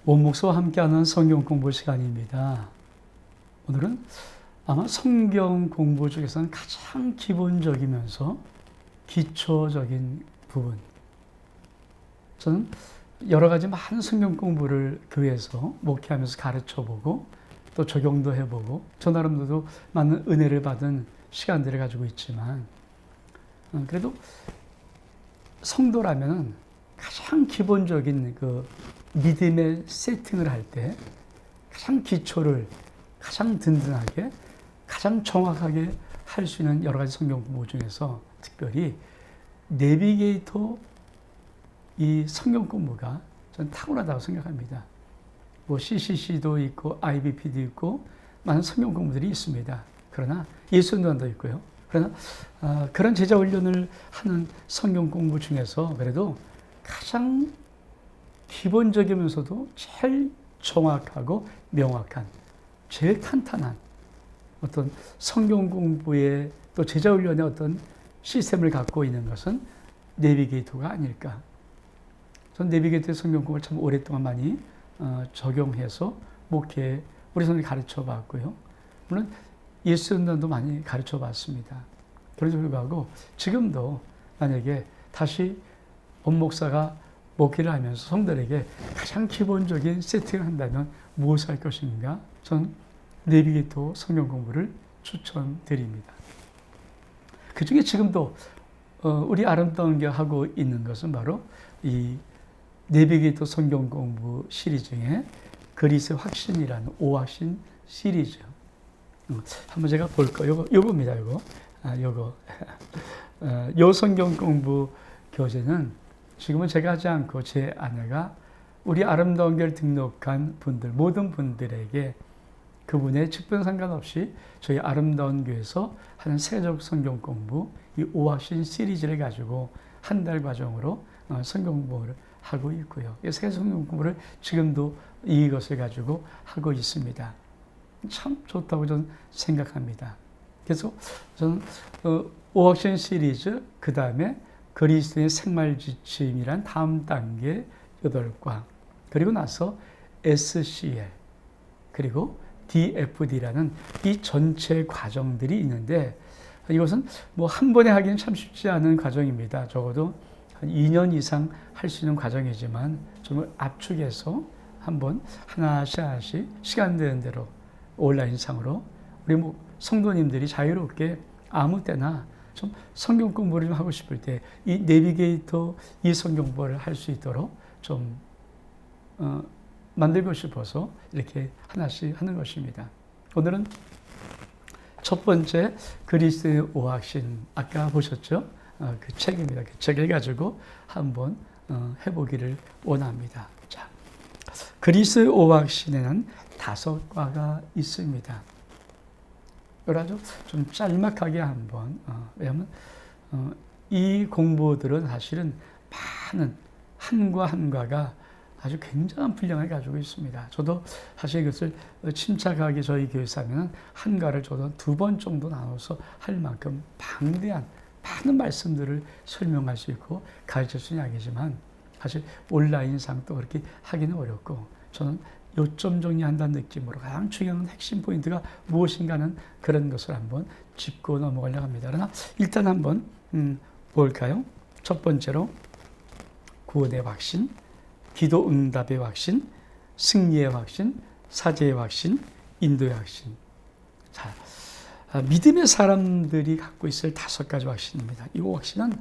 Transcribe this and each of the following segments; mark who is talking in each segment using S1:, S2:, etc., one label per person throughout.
S1: 원목사와 함께하는 성경 공부 시간입니다. 오늘은 아마 성경 공부 중에서는 가장 기본적이면서 기초적인 부분. 저는 여러 가지 많은 성경 공부를 교회에서 목회하면서 가르쳐보고 또 적용도 해보고 저 나름대로 많은 은혜를 받은 시간들을 가지고 있지만 그래도 성도라면 가장 기본적인 그 믿음의 세팅을 할 때 가장 기초를 가장 든든하게 가장 정확하게 할 수 있는 여러 가지 성경 공부 중에서 특별히 내비게이터 이 성경 공부가 저는 탁월하다고 생각합니다. 뭐 CCC도 있고 IBP도 있고 많은 성경 공부들이 있습니다. 그러나 예수론도 있고요. 그러나 그런 제자 훈련을 하는 성경 공부 중에서 그래도 가장 기본적이면서도 제일 정확하고 명확한 제일 탄탄한 어떤 성경 공부의 또 제자 훈련의 어떤 시스템을 갖고 있는 것은 내비게이터가 아닐까. 전 내비게이터 성경 공부를 참 오랫동안 많이 적용해서 목회 우리 선생님이 가르쳐 봤고요. 물론 예수론도 많이 가르쳐 봤습니다. 그럼에도 불구하고 지금도 만약에 다시 원목사가 목회를 하면서 성도들에게 가장 기본적인 세팅을 한다면 무엇을 할 것인가? 저는 내비게이터 성경 공부를 추천드립니다. 그 중에 지금도 우리 아름다운 게 하고 있는 것은 바로 이 내비게이터 성경 공부 시리즈 중에 그리스의 확신이라는 오확신 시리즈. 한번 제가 볼까요? 요겁니다, 요거. 요 성경 공부 교재는 지금은 제가 하지 않고 제 아내가 우리 아름다운 교회를 등록한 분들, 모든 분들에게 그분의 직분 상관없이 저희 아름다운 교회에서 하는 세적 성경 공부, 이 오확신 시리즈를 가지고 한 달 과정으로 성경 공부를 하고 있고요. 이 세 성경 공부를 지금도 이것을 가지고 하고 있습니다. 참 좋다고 저는 생각합니다. 그래서 저는 오확신 시리즈, 그 다음에 그리스도의 생활지침이란 다음 단계 8과, 그리고 나서 SCL, 그리고 DFD라는 이 전체 과정들이 있는데 이것은 뭐 한 번에 하기는 참 쉽지 않은 과정입니다. 적어도 한 2년 이상 할 수 있는 과정이지만 정말 압축해서 한번 하나씩 시간 되는 대로 온라인상으로 우리 뭐 성도님들이 자유롭게 아무 때나 좀 성경 공부를 좀 하고 싶을 때 이 내비게이터 이 성경 공부를 할 수 있도록 좀 만들고 싶어서 이렇게 하나씩 하는 것입니다. 오늘은 첫 번째 그리스도의 오확신, 아까 보셨죠? 그 책입니다. 그 책을 가지고 한번 해보기를 원합니다. 자, 그리스도의 오확신에는 5과가 있습니다. 그래서 좀 짤막하게 한번, 왜냐하면 이 공부들은 사실은 많은 한과 한과가 아주 굉장한 분량을 가지고 있습니다. 저도 사실 이것을 침착하게 저희 교회에서 하면 한과를 저도 2번 정도 나눠서 할 만큼 방대한 많은 말씀들을 설명할 수 있고 가르칠 수 있는 이야기지만 사실 온라인상 또 그렇게 하기는 어렵고 저는 요점 정리한다는 느낌으로 가장 중요한 핵심 포인트가 무엇인가는 그런 것을 한번 짚고 넘어가려고 합니다. 그러나 일단 한번 볼까요? 첫 번째로 구원의 확신, 기도 응답의 확신, 승리의 확신, 사제의 확신, 인도의 확신. 자, 믿음의 사람들이 갖고 있을 5가지 확신입니다. 이 확신은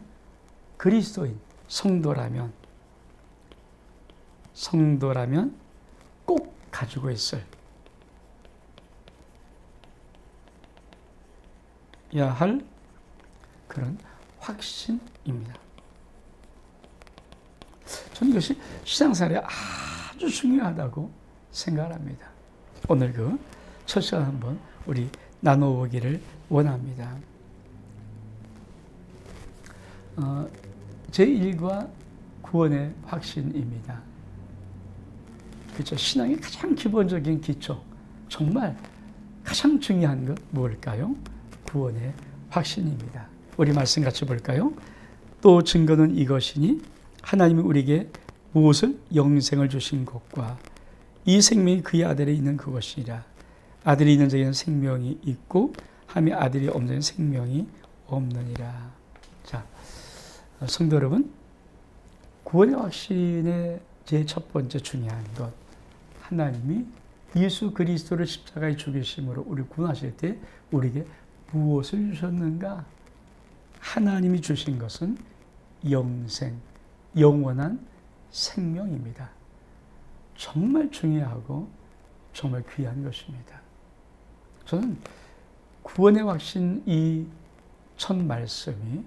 S1: 그리스도인, 성도라면 꼭 가지고 있어야 할 그런 확신입니다. 저는 이것이 신앙생활에 아주 중요하다고 생각합니다. 오늘 그 첫 시간 한번 우리 나눠보기를 원합니다. 제1과 구원의 확신입니다. 그렇죠. 신앙의 가장 기본적인 기초, 정말 가장 중요한 것 뭘까요? 구원의 확신입니다. 우리 말씀 같이 볼까요? 또 증거는 이것이니 하나님이 우리에게 무엇을? 영생을 주신 것과 이 생명이 그의 아들에 있는 그것이라. 아들이 있는 자에게는 생명이 있고 하며 아들이 없는 자에게는 생명이 없느니라. 자, 성도 여러분, 구원의 확신의 제 첫 번째 중요한 것, 하나님이 예수 그리스도를 십자가에 죽이심으로 우리 구원하실 때 우리에게 무엇을 주셨는가? 하나님이 주신 것은 영생, 영원한 생명입니다. 정말 중요하고 정말 귀한 것입니다. 저는 구원의 확신 이 첫 말씀이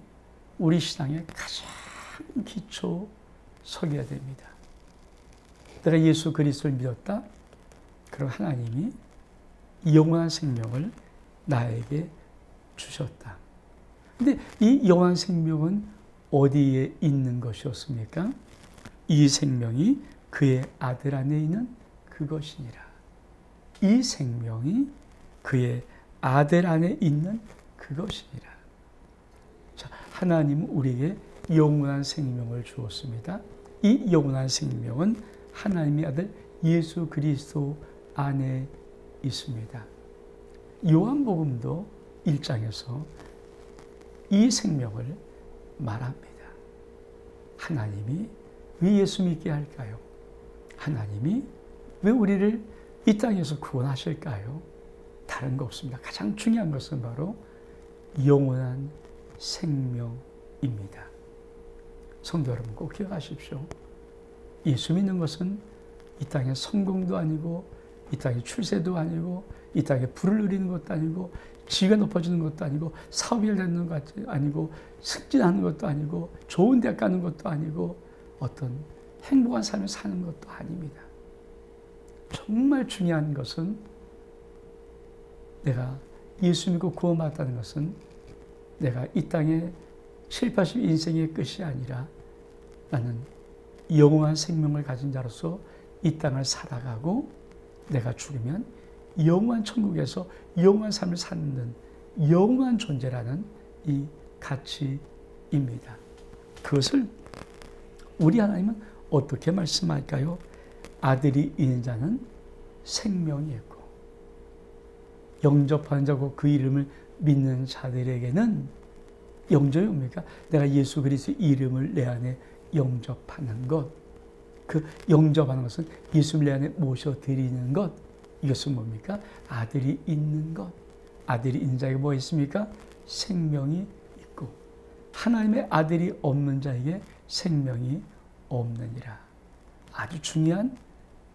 S1: 우리 신앙의 가장 기초 석야 됩니다. 내가 예수 그리스도를 믿었다? 그럼 하나님이 영원한 생명을 나에게 주셨다. 근데 이 영원한 생명은 어디에 있는 것이었습니까? 이 생명이 그의 아들 안에 있는 그것이니라. 이 생명이 그의 아들 안에 있는 그것이니라. 자, 하나님은 우리에게 영원한 생명을 주었습니다. 이 영원한 생명은 하나님의 아들 예수 그리스도 안에 있습니다. 요한복음도 1장에서 이 생명을 말합니다. 하나님이 왜 예수 믿게 할까요? 하나님이 왜 우리를 이 땅에서 구원하실까요? 다른 거 없습니다. 가장 중요한 것은 바로 영원한 생명입니다. 성도 여러분 꼭 기억하십시오. 예수 믿는 것은 이 땅의 성공도 아니고 이 땅의 출세도 아니고 이 땅에 부를 누리는 것도 아니고 지위가 높아지는 것도 아니고 사업이 잘 되는 것도 아니고 승진하는 것도 아니고 좋은 대학 가는 것도 아니고 어떤 행복한 삶을 사는 것도 아닙니다. 정말 중요한 것은 내가 예수 믿고 구원받았다는 것은 내가 이 땅의 7, 80 인생의 끝이 아니라 나는 영원한 생명을 가진 자로서 이 땅을 살아가고 내가 죽으면 영원한 천국에서 영원한 삶을 사는 영원한 존재라는 이 가치입니다. 그것을 우리 하나님은 어떻게 말씀할까요? 아들이 있는 자는 생명이 있고 영접하는 자고 그 이름을 믿는 자들에게는 영접이 뭡니까? 내가 예수 그리스도의 이름을 내 안에 영접하는 것. 그 영접하는 것은 예수를 내 안에 모셔드리는 것. 이것은 뭡니까? 아들이 있는 것. 아들이 있는 자에게 뭐 있습니까? 생명이 있고 하나님의 아들이 없는 자에게 생명이 없느니라. 아주 중요한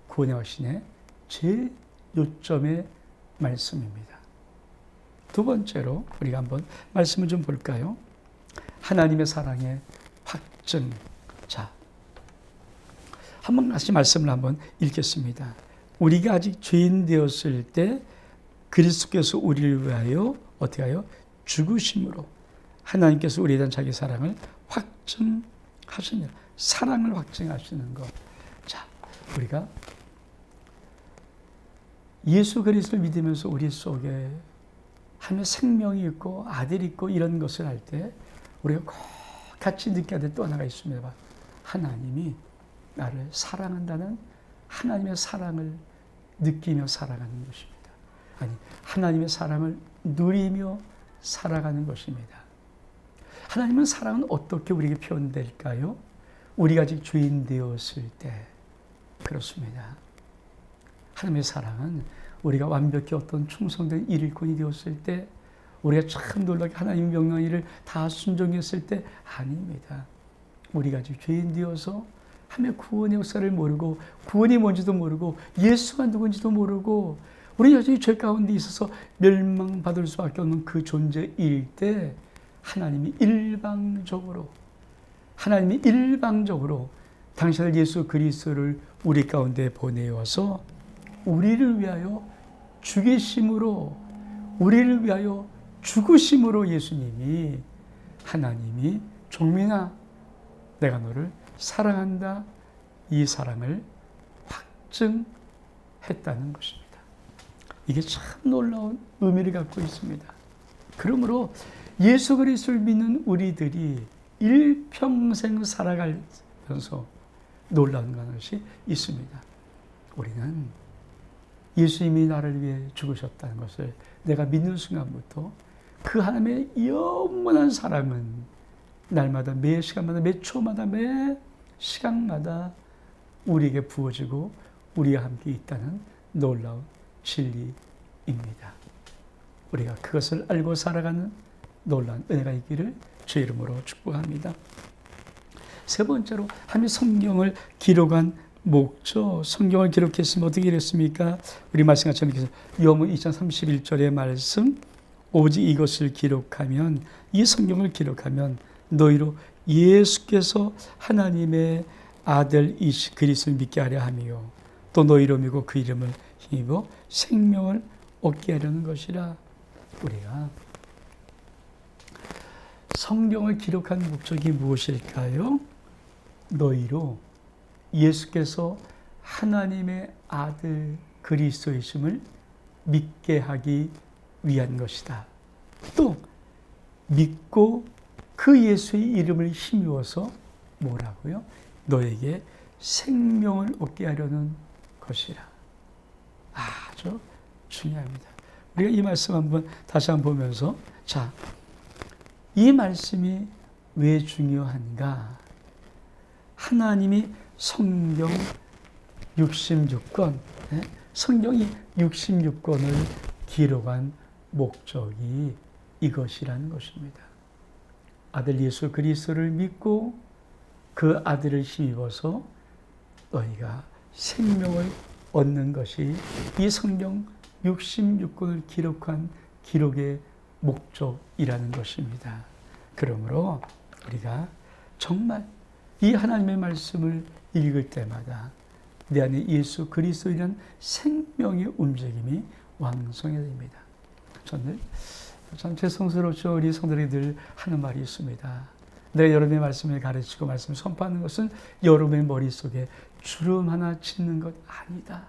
S1: 구원의 확신의 제일 요점의 말씀입니다. 두 번째로 우리가 한번 말씀을 좀 볼까요? 하나님의 사랑의 확증. 자, 한번 다시 말씀을 한번 읽겠습니다. 우리가 아직 죄인 되었을 때 그리스도께서 우리를 위하여 어떻게 하여 죽으심으로 하나님께서 우리에 대한 자기 사랑을 확증하시느라. 사랑을 확증하시는 것. 자, 우리가 예수 그리스도를 믿으면서 우리 속에 하나님의 생명이 있고 아들이 있고 이런 것을 할 때 우리가 꼭 같이 느껴야 될 또 하나가 있습니다. 하나님이 나를 사랑한다는 하나님의 사랑을 느끼며 살아가는 것입니다. 아니, 하나님의 사랑을 누리며 살아가는 것입니다. 하나님의 사랑은 어떻게 우리에게 표현될까요? 우리가 아직 죄인 되었을 때 그렇습니다. 하나님의 사랑은 우리가 완벽히 어떤 충성된 일꾼이 되었을 때 우리가 참 놀랍게 하나님의 명령한 일을 다 순종했을 때 아닙니다. 우리가 아직 죄인 되어서 하나님의 구원의 역사를 모르고 구원이 뭔지도 모르고 예수가 누군지도 모르고 우리 여전히 죄 가운데 있어서 멸망받을 수밖에 없는 그 존재일 때 하나님이 일방적으로 당신의 예수 그리스도를 우리 가운데 보내어서 우리를 위하여 죽이심으로 우리를 위하여 죽으심으로 예수님이 하나님이 종민아 내가 너를 사랑한다 이 사랑을 확증했다는 것입니다. 이게 참 놀라운 의미를 갖고 있습니다. 그러므로 예수 그리스도를 믿는 우리들이 일평생 살아가면서 놀라운 것이 있습니다. 우리는 예수님이 나를 위해 죽으셨다는 것을 내가 믿는 순간부터 그 하나님의 영원한 사랑은 날마다 매 시간마다 매 초마다 매 시간마다 우리에게 부어지고 우리와 함께 있다는 놀라운 진리입니다. 우리가 그것을 알고 살아가는 놀라운 은혜가 있기를 주의 이름으로 축복합니다. 세 번째로 하나님의 성경을 기록한 목적, 성경을 기록했으면 어떻게 됐습니까? 우리 말씀처럼 요한복음 2장 31절의 말씀, 오직 이것을 기록하면, 이 성경을 기록하면 너희로 예수께서 하나님의 아들이시 그리스도를 믿게 하려 하며 또 너희로 믿고 그 이름을 힘입어 생명을 얻게 하려는 것이라. 우리가 성경을 기록한 목적이 무엇일까요? 너희로 예수께서 하나님의 아들 그리스도이심을 믿게 하기 위한 것이다. 또 믿고 그 예수의 이름을 힘입어서 뭐라고요? 너에게 생명을 얻게 하려는 것이라. 아주 중요합니다. 우리가 이 말씀 한번 다시 한번 보면서, 자, 이 말씀이 왜 중요한가? 하나님이 성경 66권, 성경이 66권을 기록한 목적이 이것이라는 것입니다. 아들 예수 그리스도를 믿고 그 아들을 힘입어서 너희가 생명을 얻는 것이 이 성경 66권을 기록한 기록의 목적이라는 것입니다. 그러므로 우리가 정말 이 하나님의 말씀을 읽을 때마다 내 안에 예수 그리스도이라는 생명의 움직임이 왕성해야 됩니다. 저는 참 죄송스럽죠. 우리 성도들이 하는 말이 있습니다. 내가 여러분의 말씀을 가르치고 말씀을 선포하는 것은 여러분의 머릿속에 주름 하나 짓는 것 아니다.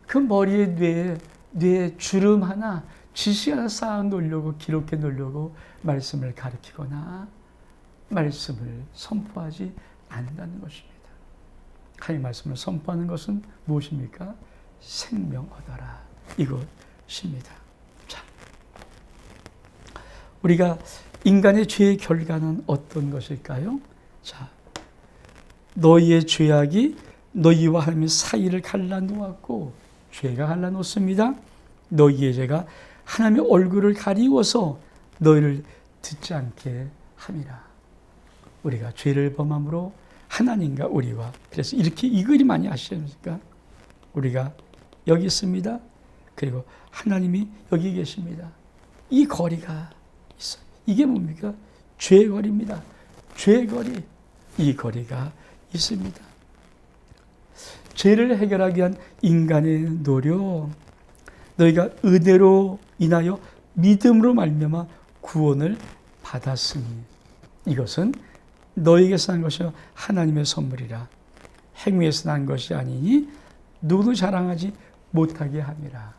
S1: 그 머리에 뇌에 주름 하나, 지시 하나 쌓아 놓으려고, 기록해 놓으려고 말씀을 가르치거나 말씀을 선포하지 않는다는 것입니다. 하나님의 말씀을 선포하는 것은 무엇입니까? 생명 얻어라. 이것입니다. 자, 우리가 인간의 죄의 결과는 어떤 것일까요? 자, 너희의 죄악이 너희와 하나님의 사이를 갈라놓았고, 죄가 갈라놓습니다. 너희의 죄가 하나님의 얼굴을 가리워서 너희를 듣지 않게 함이라. 우리가 죄를 범함으로 하나님과 우리와, 그래서 이렇게 이 글이 많이 아시십니까? 우리가 여기 있습니다. 그리고 하나님이 여기 계십니다. 이 거리가 있어요. 이게 뭡니까? 죄의 거리입니다. 죄의 거리. 이 거리가 있습니다. 죄를 해결하기 위한 인간의 노력, 너희가 은혜로 인하여 믿음으로 말미암아 구원을 받았으니 이것은 너희에게서 난 것이 하나님의 선물이라. 행위에서 난 것이 아니니 누구도 자랑하지 못하게 함이라.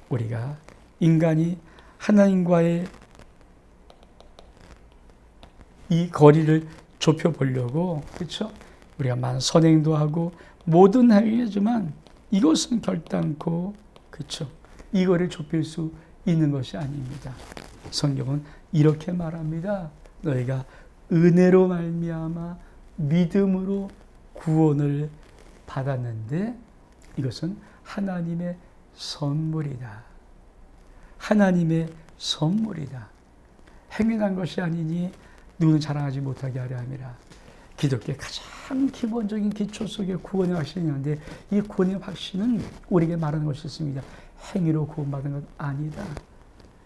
S1: 우리가 인간이 하나님과의 이 거리를 좁혀보려고, 그렇죠? 우리가 많은 선행도 하고 모든 행위지만 이것은 결단코, 그렇죠? 이 거리를 좁힐 수 있는 것이 아닙니다. 성경은 이렇게 말합니다. 너희가 은혜로 말미암아 믿음으로 구원을 받았는데 이것은 하나님의 선물이다. 하나님의 선물이다. 행위한 것이 아니니 누구는 자랑하지 못하게 하려 함이라. 기독교의 가장 기본적인 기초 속에 구원의 확신이 있는데 이 구원의 확신은 우리에게 말하는 것이 있습니다. 행위로 구원받은 것 아니다.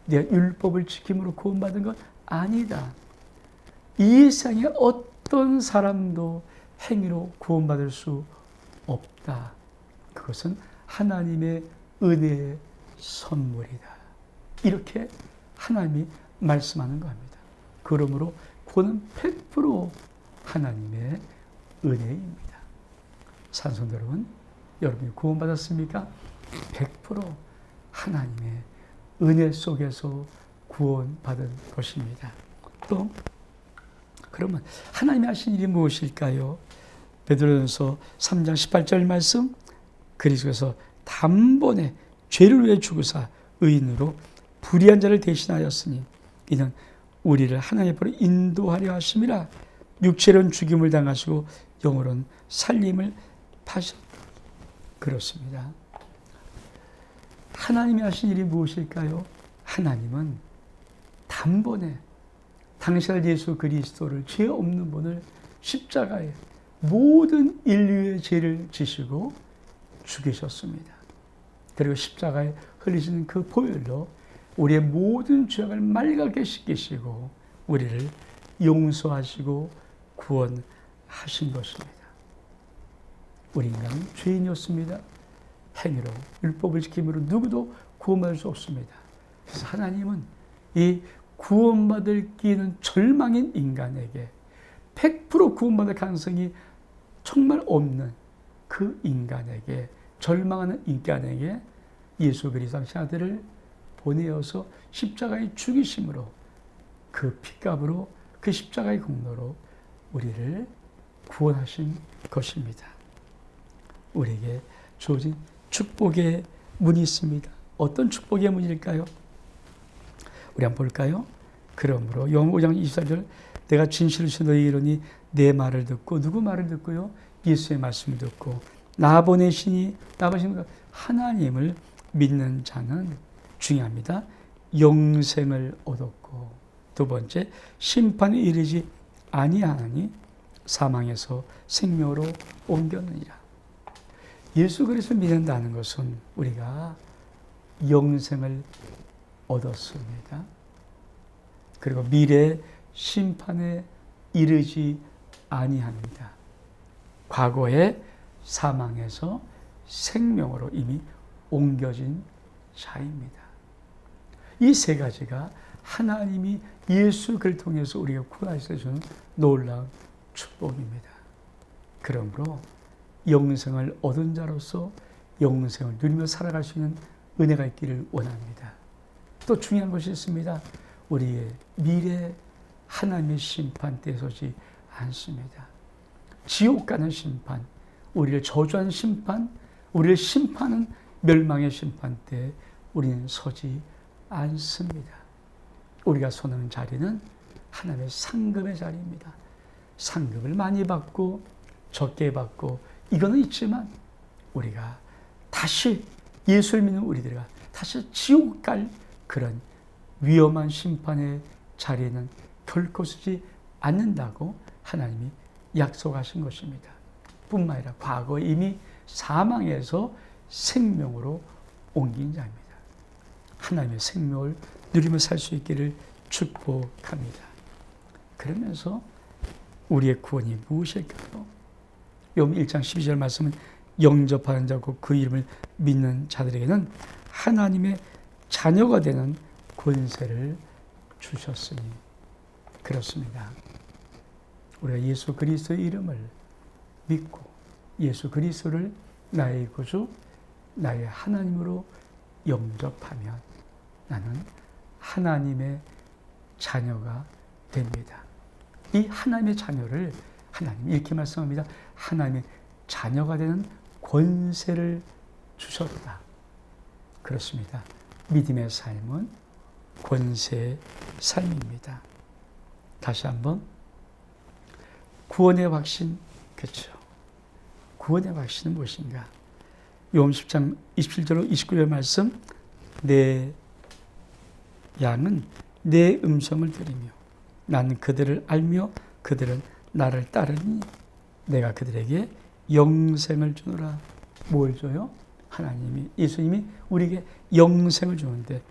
S1: 내가 율법을 지킴으로 구원받은 것 아니다. 이 세상에 어떤 사람도 행위로 구원받을 수 없다. 그것은 하나님의 은혜의 선물이다. 이렇게 하나님이 말씀하는 겁니다. 그러므로 구원은 100% 하나님의 은혜입니다. 산성도 여러분, 여러분이 구원받았습니까? 100% 하나님의 은혜 속에서 구원받은 것입니다. 또 그러면 하나님이 하신 일이 무엇일까요? 베드로전서 3장 18절 말씀, 그리스도께서 단번에 죄를 위해 죽으사 의인으로 불의한 자를 대신하였으니 이는 우리를 하나님 앞으로 인도하려 하심이라. 육체로는 죽임을 당하시고 영으로는 살림을 파셨다. 그렇습니다. 하나님이 하신 일이 무엇일까요? 하나님은 단번에 당신의 예수 그리스도를, 죄 없는 분을 십자가에 모든 인류의 죄를 지시고 죽이셨습니다. 그리고 십자가에 흘리시는 그 보혈로 우리의 모든 죄악을 맑게 씻기시고 우리를 용서하시고 구원하신 것입니다. 우리 인간은 죄인이었습니다. 행위로, 율법을 지킴으로 누구도 구원받을 수 없습니다. 그래서 하나님은 이 구원받을 기회는 절망인 인간에게 100% 구원받을 가능성이 정말 없는 그 인간에게, 절망하는 인간에게 예수 그리스도 아들을 보내어서 십자가에 죽이심으로, 그 핏값으로, 그 십자가의 공로로 우리를 구원하신 것입니다. 우리에게 주어진 축복의 문이 있습니다. 어떤 축복의 문일까요? 우리 한번 볼까요? 그러므로 요한 5장 24절, 내가 진실을 너희에게 이르노니 내 말을 듣고, 누구 말을 듣고요? 예수의 말씀을 듣고 나 보내신 하나님을 믿는 자는, 중요합니다, 영생을 얻었고, 두 번째, 심판에 이르지 아니하니 사망에서 생명으로 옮겼느니라. 예수 그리스도를 믿는다는 것은 우리가 영생을 얻었습니다. 그리고 미래 심판에 이르지 아니합니다. 과거의 사망에서 생명으로 이미 옮겨진 자입니다. 이 세 가지가 하나님이 예수 그를 통해서 우리가 구원하셔서 주는 놀라운 축복입니다. 그러므로 영생을 얻은 자로서 영생을 누리며 살아갈 수 있는 은혜가 있기를 원합니다. 또 중요한 것이 있습니다. 우리의 미래 하나님의 심판대에 서지 않습니다. 지옥 가는 심판, 우리를 저주하는 심판, 우리를 심판하는 멸망의 심판대에 우리는 서지 않습니다. 우리가 서는 자리는 하나님의 상급의 자리입니다. 상급을 많이 받고 적게 받고 이거는 있지만, 우리가 다시 예수를 믿는 우리들과 다시 지옥 갈 그런 위험한 심판의 자리에는 결코 서지 않는다고 하나님이 약속하신 것입니다. 뿐만 아니라 과거에 이미 사망에서 생명으로 옮긴 자입니다. 하나님의 생명을 누리며 살 수 있기를 축복합니다. 그러면서 우리의 구원이 무엇일까요? 요한 1장 12절 말씀은 영접하는 자고 그 이름을 믿는 자들에게는 하나님의 자녀가 되는 권세를 주셨으니. 그렇습니다. 우리가 예수 그리스도의 이름을 믿고 예수 그리스도를 나의 구주, 나의 하나님으로 영접하면 나는 하나님의 자녀가 됩니다. 이 하나님의 자녀를 하나님 이렇게 말씀합니다. 하나님의 자녀가 되는 권세를 주셨다. 그렇습니다. 믿음의 삶은 권세의 삶입니다. 다시 한번, 구원의 확신, 그렇죠. 구원의 확신은 무엇인가? 요한 10장 27절 29절 말씀, 내 양은 내 음성을 들으며 나는 그들을 알며 그들은 나를 따르니 내가 그들에게 영생을 주노라. 뭘 줘요? 하나님이, 예수님이 우리에게 영생을 주는데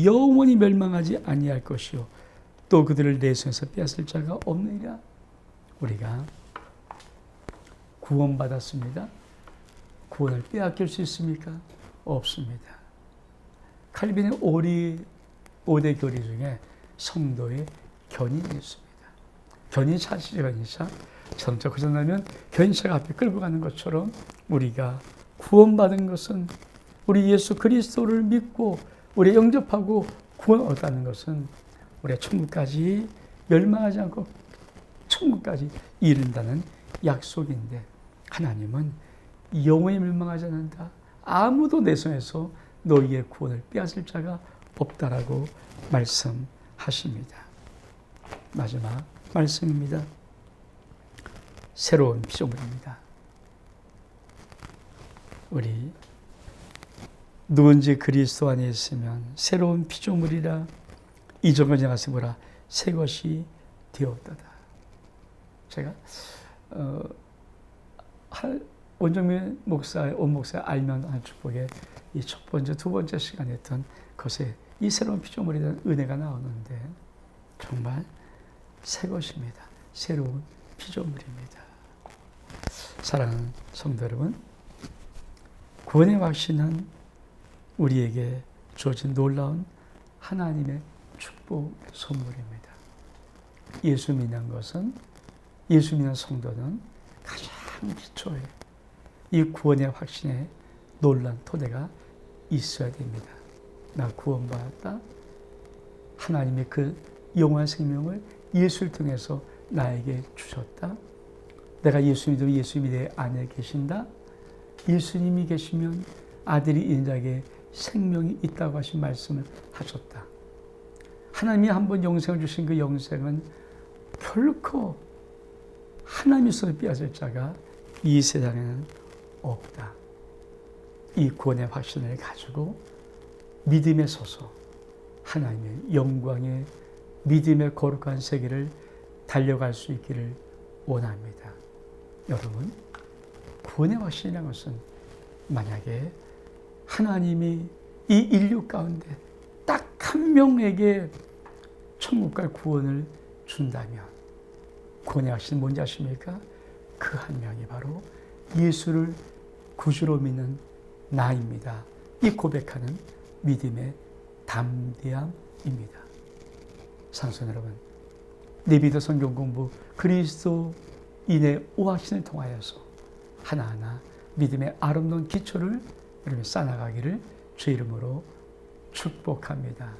S1: 영원히 멸망하지 아니할 것이요 또 그들을 내 손에서 빼앗을 자가 없느니라. 우리가 구원받았습니다. 구원을 빼앗길 수 있습니까? 없습니다. 칼빈의 5대 교리 중에 성도의 견인이 있습니다. 견인차, 견인차. 자동차 고장나면 견인차가 앞에 끌고 가는 것처럼 우리가 구원받은 것은, 우리 예수 그리스도를 믿고 우리 영접하고 구원 얻다는 것은 우리가 천국까지 멸망하지 않고 천국까지 이른다는 약속인데, 하나님은 영원히 멸망하지 않는다. 아무도 내 손에서 너희의 구원을 빼앗을 자가 없다라고 말씀하십니다. 마지막 말씀입니다. 새로운 피조물입니다. 우리 누군지 그리스도 안에 있으면 새로운 피조물이라 이전 것이 지나가서 보라 새 것이 되었다다. 제가 원정민 목사의 온 목사의 알면 한 축복에 이 첫 번째, 두 번째 시간에 했던 것에 이 새로운 피조물에 대한 은혜가 나오는데 정말 새 것입니다. 새로운 피조물입니다. 사랑하는 성도 여러분, 구원의 확신은 우리에게 주어진 놀라운 하나님의 축복 선물입니다. 예수 믿는 것은, 예수 믿는 성도는 가장 기초에 이 구원의 확신에 놀란 토대가 있어야 됩니다. 나 구원받았다. 하나님의 그 영원한 생명을 예수를 통해서 나에게 주셨다. 내가 예수 믿으면 예수님이 내 안에 계신다. 예수님이 계시면 아들이 있는 자에게 생명이 있다고 하신 말씀을 하셨다. 하나님이 한번 영생을 주신 그 영생은 결코 하나님의 손에 빼앗을 자가 이 세상에는 없다. 이 구원의 확신을 가지고 믿음에 서서 하나님의 영광의 믿음의 거룩한 세계를 달려갈 수 있기를 원합니다. 여러분, 구원의 확신이라는 것은 만약에 하나님이 이 인류 가운데 딱 한 명에게 천국과 구원을 준다면 구원의 확신은 뭔지 아십니까? 그 한 명이 바로 예수를 구주로 믿는 나입니다. 이 고백하는 믿음의 담대함입니다. 상선 여러분, 내비도 성경 공부 그리스도인의 오확신을 통하여서 하나하나 믿음의 아름다운 기초를 여러분 쌓아나가기를 주 이름으로 축복합니다.